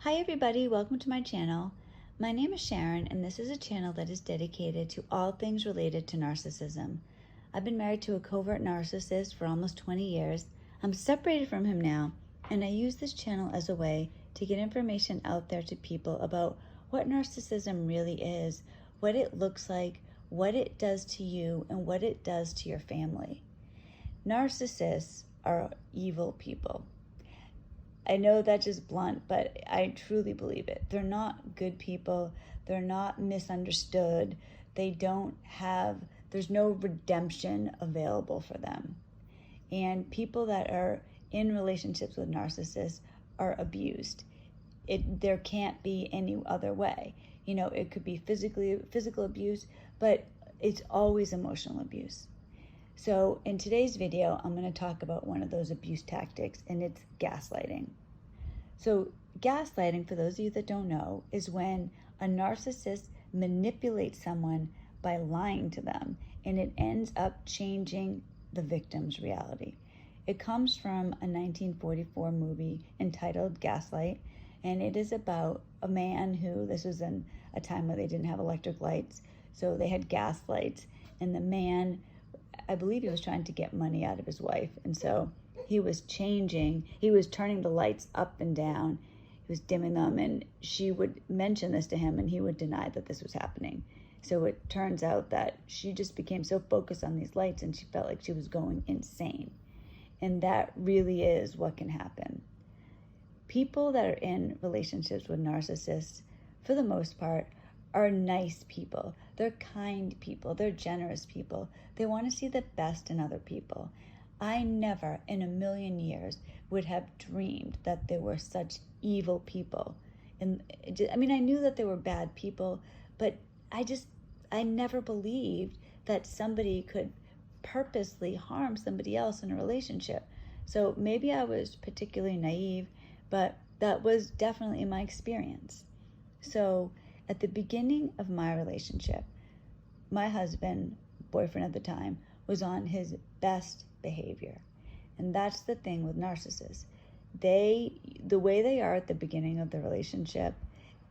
Hi everybody, welcome to my channel. My name is Sharon and this is a channel that is dedicated to all things related to narcissism. I've been married to a covert narcissist for almost 20 years. I'm separated from him now, and I use this channel as a way to get information out there to people about what narcissism really is, what it looks like, what it does to you, and what it does to your family. Narcissists are evil people. I know that's just blunt, but I truly believe it. They're not good people. They're not misunderstood. There's no redemption available for them. And people that are in relationships with narcissists are abused. There can't be any other way. It could be physical abuse, but it's always emotional abuse. So in today's video, I'm going to talk about one of those abuse tactics, and it's gaslighting. So gaslighting, for those of you that don't know, is when a narcissist manipulates someone by lying to them, and it ends up changing the victim's reality. It comes from a 1944 movie entitled Gaslight, and it is about a man this was in a time where they didn't have electric lights, so they had gas lights, and the man, I believe he was trying to get money out of his wife, and so he was turning the lights up and down, he was dimming them, and she would mention this to him and he would deny that this was happening. So it turns out that she just became so focused on these lights and she felt like she was going insane. And that really is what can happen. People that are in relationships with narcissists, for the most part, are nice people. They're kind people. They're generous people. They want to see the best in other people. I never in a million years would have dreamed that there were such evil people. And I knew that there were bad people, but I never believed that somebody could purposely harm somebody else in a relationship. So maybe I was particularly naive, but that was definitely my experience. So at the beginning of my relationship, my husband, boyfriend at the time, was on his best behavior. And that's the thing with narcissists. The way they are at the beginning of the relationship,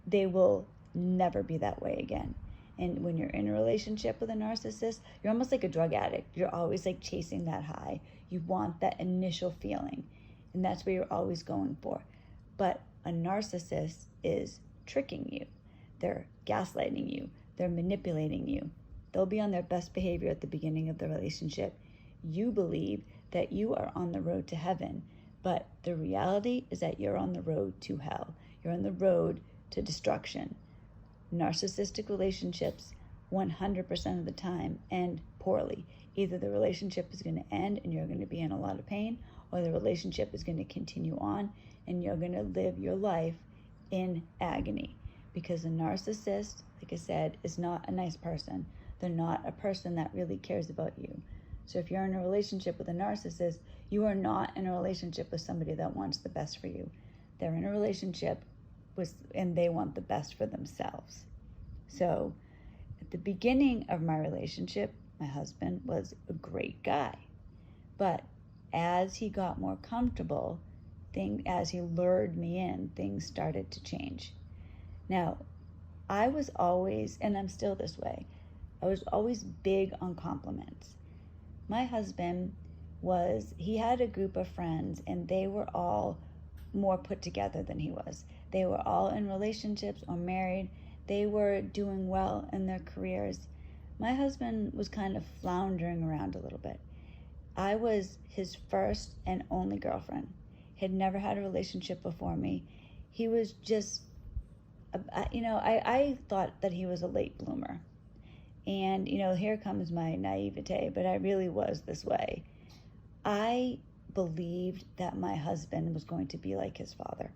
they will never be that way again. And when you're in a relationship with a narcissist, you're almost like a drug addict. You're always like chasing that high. You want that initial feeling, and that's what you're always going for. But a narcissist is tricking you. They're gaslighting you. They're manipulating you. They'll be on their best behavior at the beginning of the relationship. You believe that you are on the road to heaven, but the reality is that you're on the road to hell. You're on the road to destruction. Narcissistic relationships 100% of the time end poorly. Either the relationship is going to end and you're going to be in a lot of pain, or the relationship is going to continue on and you're going to live your life in agony. Because a narcissist, like I said, is not a nice person. They're not a person that really cares about you. So if you're in a relationship with a narcissist, you are not in a relationship with somebody that wants the best for you. They're in a relationship and they want the best for themselves. So at the beginning of my relationship, my husband was a great guy. But as he got more comfortable, as he lured me in, things started to change. Now, I was always, and I'm still this way, I was always big on compliments. My husband he had a group of friends, and they were all more put together than he was. They were all in relationships or married. They were doing well in their careers. My husband was kind of floundering around a little bit. I was his first and only girlfriend. He had never had a relationship before me. He was just, I thought that he was a late bloomer. And, here comes my naivete, but I really was this way. I believed that my husband was going to be like his father.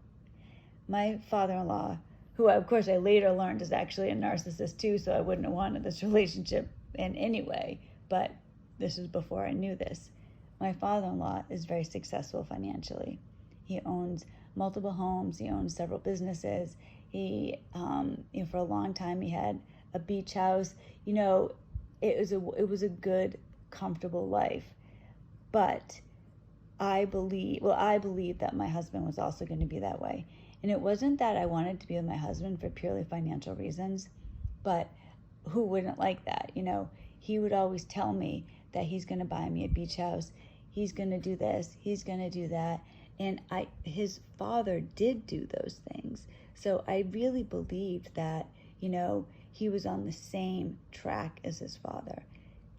My father-in-law, who of course I later learned is actually a narcissist too, so I wouldn't have wanted this relationship in any way, but this was before I knew this. My father-in-law is very successful financially. He owns multiple homes. He owns several businesses. He, for a long time, he had a beach house. It was a good, comfortable life. But I believe that my husband was also going to be that way. And it wasn't that I wanted to be with my husband for purely financial reasons, but who wouldn't like that? He would always tell me that he's going to buy me a beach house. He's going to do this. He's going to do that. And his father did do those things. So I really believed that, he was on the same track as his father.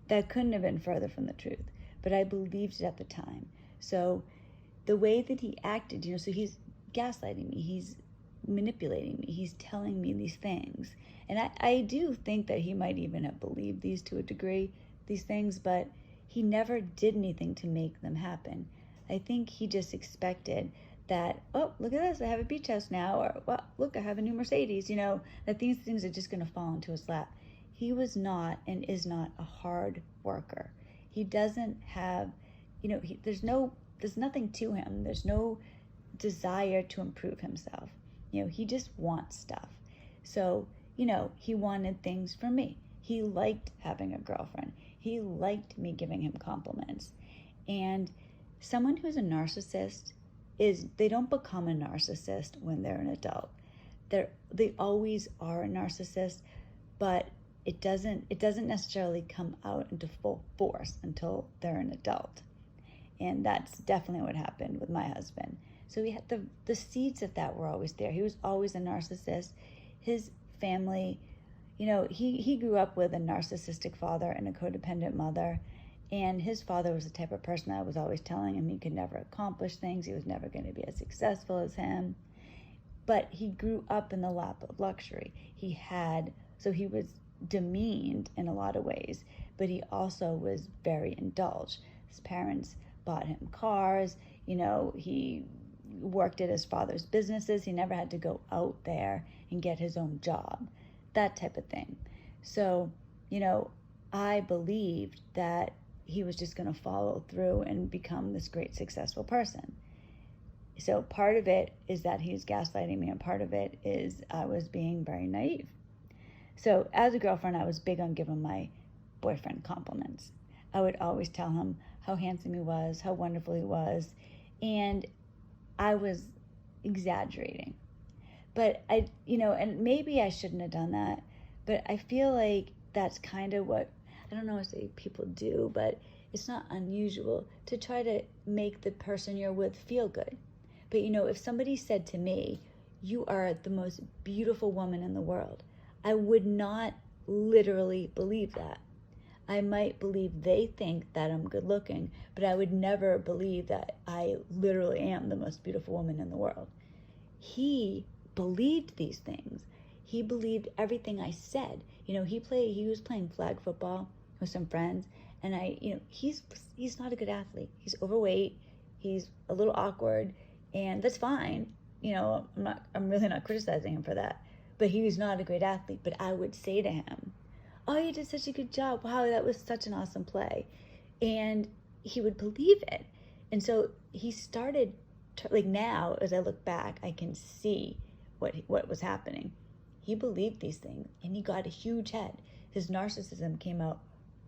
That couldn't have been further from the truth, but I believed it at the time. So the way that he acted, so he's gaslighting me, he's manipulating me, he's telling me these things. And I do think that he might even have believed these to a degree, these things, but he never did anything to make them happen. I think he just expected that, oh, look at this, I have a beach house now, or, well, look, I have a new Mercedes, that these things are just going to fall into his lap. He was not and is not a hard worker. He doesn't have, there's nothing to him. There's no desire to improve himself. He just wants stuff. So, he wanted things from me. He liked having a girlfriend. He liked me giving him compliments. And someone who's a narcissist they don't become a narcissist when they're an adult. They always are a narcissist, but it doesn't necessarily come out into full force until they're an adult. And that's definitely what happened with my husband. So we had the seeds of that were always there. He was always a narcissist. His family, he grew up with a narcissistic father and a codependent mother. And his father was the type of person I was always telling him he could never accomplish things. He was never going to be as successful as him. But he grew up in the lap of luxury. So he was demeaned in a lot of ways, but he also was very indulged. His parents bought him cars. He worked at his father's businesses. He never had to go out there and get his own job, that type of thing. So, I believed that he was just going to follow through and become this great successful person. So part of it is that he's gaslighting me, and part of it is I was being very naive. So as a girlfriend, I was big on giving my boyfriend compliments. I would always tell him how handsome he was, how wonderful he was, and I was exaggerating. But and maybe I shouldn't have done that, but I feel like that's kind of what, I don't know if people do, but it's not unusual to try to make the person you're with feel good. But if somebody said to me, you are the most beautiful woman in the world, I would not literally believe that. I might believe they think that I'm good looking, but I would never believe that I literally am the most beautiful woman in the world. He believed these things. He believed everything I said. He was playing flag football with some friends, and he's not a good athlete. He's overweight. He's a little awkward, and that's fine. I'm really not criticizing him for that, but he was not a great athlete. But I would say to him, oh, you did such a good job. Wow, that was such an awesome play. And he would believe it. And so he started now, as I look back, I can see what was happening. He believed these things, and he got a huge head. His narcissism came out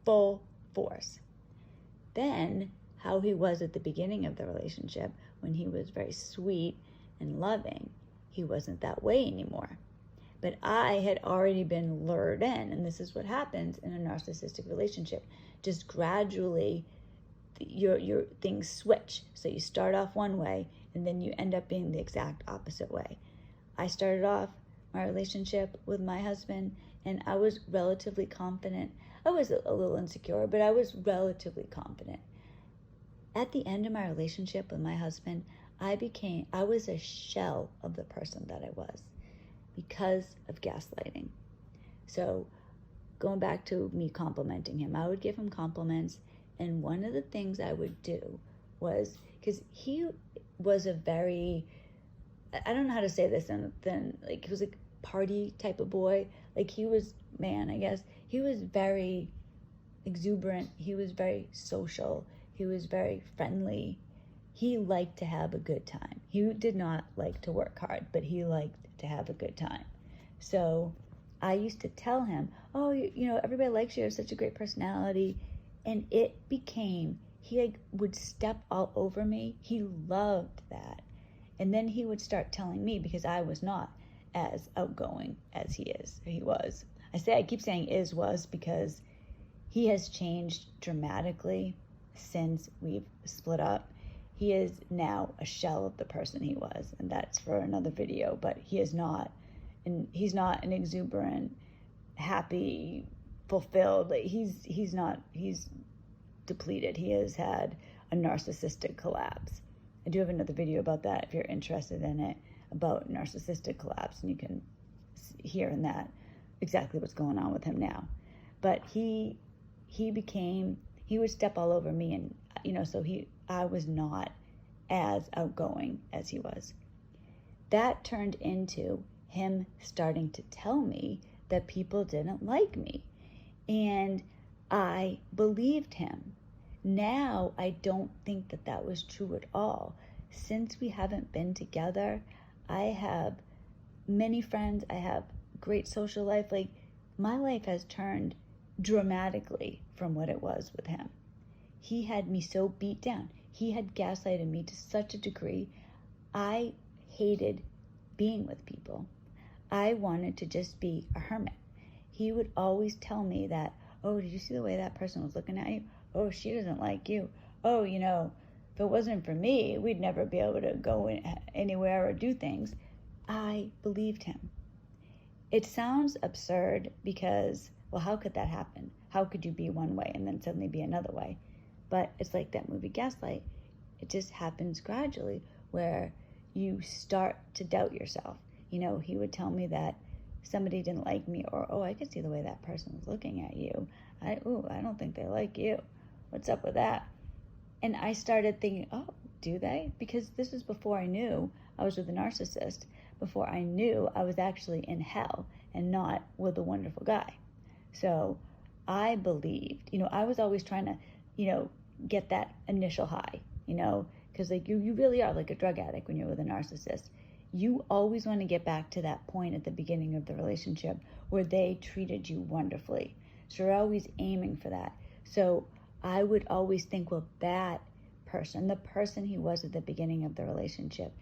full force. Then, how he was at the beginning of the relationship, when he was very sweet and loving, he wasn't that way anymore. But I had already been lured in, and this is what happens in a narcissistic relationship. Just gradually, your things switch. So you start off one way, and then you end up being the exact opposite way. I started off my relationship with my husband, and I was relatively confident. I was a little insecure, but I was relatively confident. At the end of my relationship with my husband, I was a shell of the person that I was because of gaslighting. So going back to me complimenting him, I would give him compliments, and one of the things I would do was, because he was a very, I don't know how to say this, and then he was a party type of boy. He was, I guess, he was very exuberant. He was very social. He was very friendly. He liked to have a good time. He did not like to work hard, but he liked to have a good time. So I used to tell him, oh, everybody likes you. You have such a great personality. And it became he like would step all over me. He loved that. And then he would start telling me, because I was not as outgoing as he was. I keep saying was because he has changed dramatically since we've split up. He is now a shell of the person he was, and that's for another video, but he's not an exuberant, happy, fulfilled. He's depleted. He has had a narcissistic collapse. I do have another video about that if you're interested in it, about narcissistic collapse, and you can hear in that exactly what's going on with him now. But he would step all over me, and so I was not as outgoing as he was. That turned into him starting to tell me that people didn't like me, and I believed him. Now I don't think that was true at all. Since we haven't been together, I have many friends, I have great social life. Like, my life has turned dramatically from what it was with him. He had me so beat down. He had gaslighted me to such a degree. I hated being with people. I wanted to just be a hermit. He would always tell me that, oh, did you see the way that person was looking at you? Oh, she doesn't like you. Oh, if it wasn't for me, we'd never be able to go anywhere or do things. I believed him. It sounds absurd because, well, how could that happen? How could you be one way and then suddenly be another way? But it's like that movie Gaslight. It just happens gradually, where you start to doubt yourself. He would tell me that somebody didn't like me, or, oh, I could see the way that person was looking at you. I don't think they like you. What's up with that? And I started thinking, oh, do they? Because this was before I knew I was with a narcissist, before I knew I was actually in hell and not with a wonderful guy. So I believed, I was always trying to, get that initial high, because like you really are like a drug addict when you're with a narcissist. You always want to get back to that point at the beginning of the relationship where they treated you wonderfully. So you're always aiming for that. So I would always think, well, that person, the person he was at the beginning of the relationship,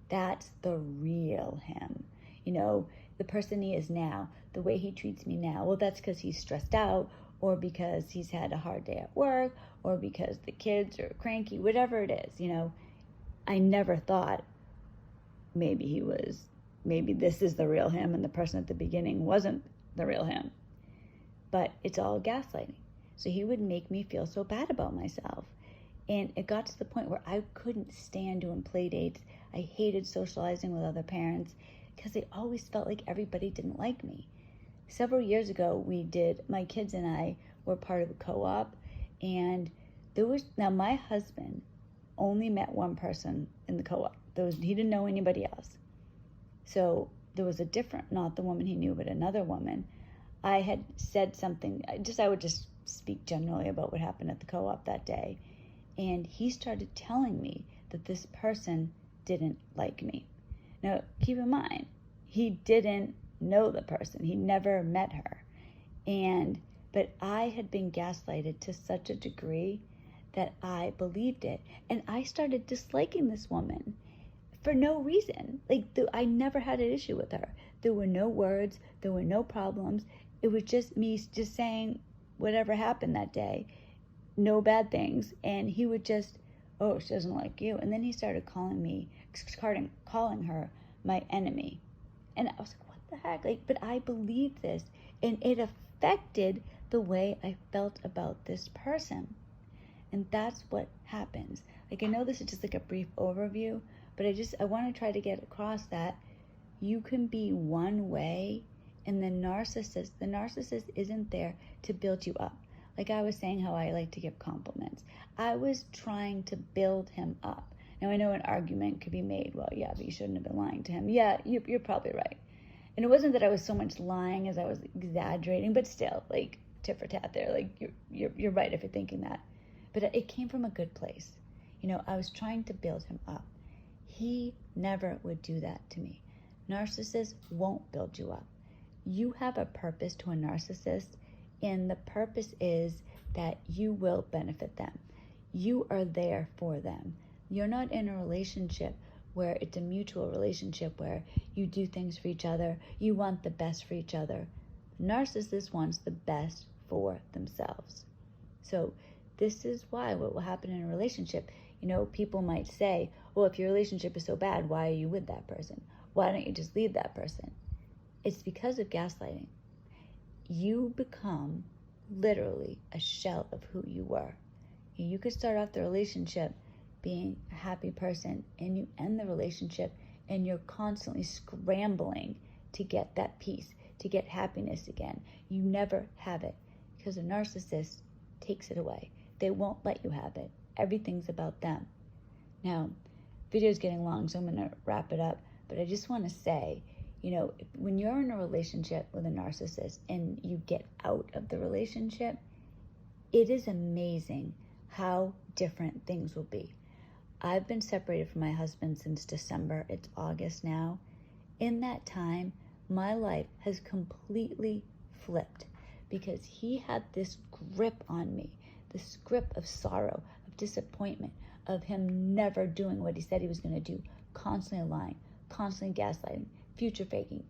that's the real him. The person he is now, the way he treats me now, well, that's because he's stressed out, or because he's had a hard day at work, or because the kids are cranky, whatever it is. I never thought maybe this is the real him and the person at the beginning wasn't the real him. But it's all gaslighting. So he would make me feel so bad about myself. And it got to the point where I couldn't stand doing play dates. I hated socializing with other parents because I always felt like everybody didn't like me. Several years ago, my kids and I were part of a co-op, and now my husband only met one person in the co-op. He didn't know anybody else. So there was not the woman he knew, but another woman. I had said something, I would just speak generally about what happened at the co-op that day. And he started telling me that this person didn't like me. Now, keep in mind, he didn't know the person. He never met her. But I had been gaslighted to such a degree that I believed it. And I started disliking this woman for no reason. I never had an issue with her. There were no words. There were no problems. It was just me just saying whatever happened that day. No bad things. And he would just, oh, she doesn't like you. And then he started calling her my enemy. And I was like, what the heck? But I believed this. And it affected the way I felt about this person. And that's what happens. I know this is just a brief overview, but I want to try to get across that you can be one way, and the narcissist isn't there to build you up. Like I was saying, how I like to give compliments. I was trying to build him up. Now, I know an argument could be made, well, yeah, but you shouldn't have been lying to him. Yeah, you're probably right. And it wasn't that I was so much lying as I was exaggerating, but still, tit for tat there. You're right if you're thinking that. But it came from a good place. I was trying to build him up. He never would do that to me. Narcissists won't build you up. You have a purpose to a narcissist, and the purpose is that you will benefit them. you are there for them. You're not in a relationship where it's a mutual relationship where you do things for each other, you want the best for each other. The narcissist wants the best for themselves. So this is why what will happen in a relationship, people might say, well, if your relationship is so bad, why are you with that person? Why don't you just leave that person? It's because of gaslighting. You become literally a shell of who you were. You could start off the relationship being a happy person, and you end the relationship and you're constantly scrambling to get that peace, to get happiness again. You never have it because a narcissist takes it away. They won't let you have it. Everything's about them. Now, video's getting long, so I'm going to wrap it up, but I just want to say, when you're in a relationship with a narcissist and you get out of the relationship, it is amazing how different things will be. I've been separated from my husband since December. It's August now. In that time, my life has completely flipped because he had this grip on me, this grip of sorrow, of disappointment, of him never doing what he said he was going to do, constantly lying, constantly gaslighting, future faking,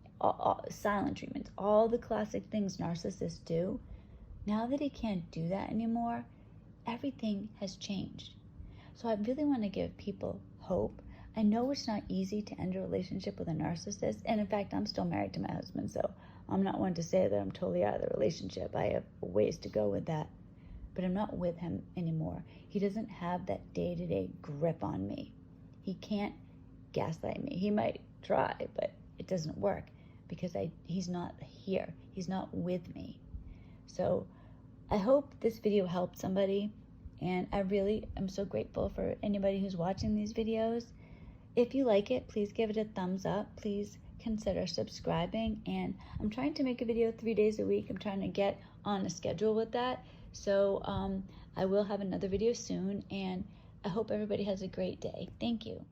silent treatments, all the classic things narcissists do. Now that he can't do that anymore, everything has changed. So I really want to give people hope. I know it's not easy to end a relationship with a narcissist. And in fact, I'm still married to my husband, so I'm not one to say that I'm totally out of the relationship. I have ways to go with that. But I'm not with him anymore. He doesn't have that day-to-day grip on me. He can't gaslight me. He might try, but it doesn't work because he's not here. He's not with me. So I hope this video helped somebody. And I really am so grateful for anybody who's watching these videos. If you like it, please give it a thumbs up. Please consider subscribing. And I'm trying to make a video 3 days a week. I'm trying to get on a schedule with that. So I will have another video soon. And I hope everybody has a great day. Thank you.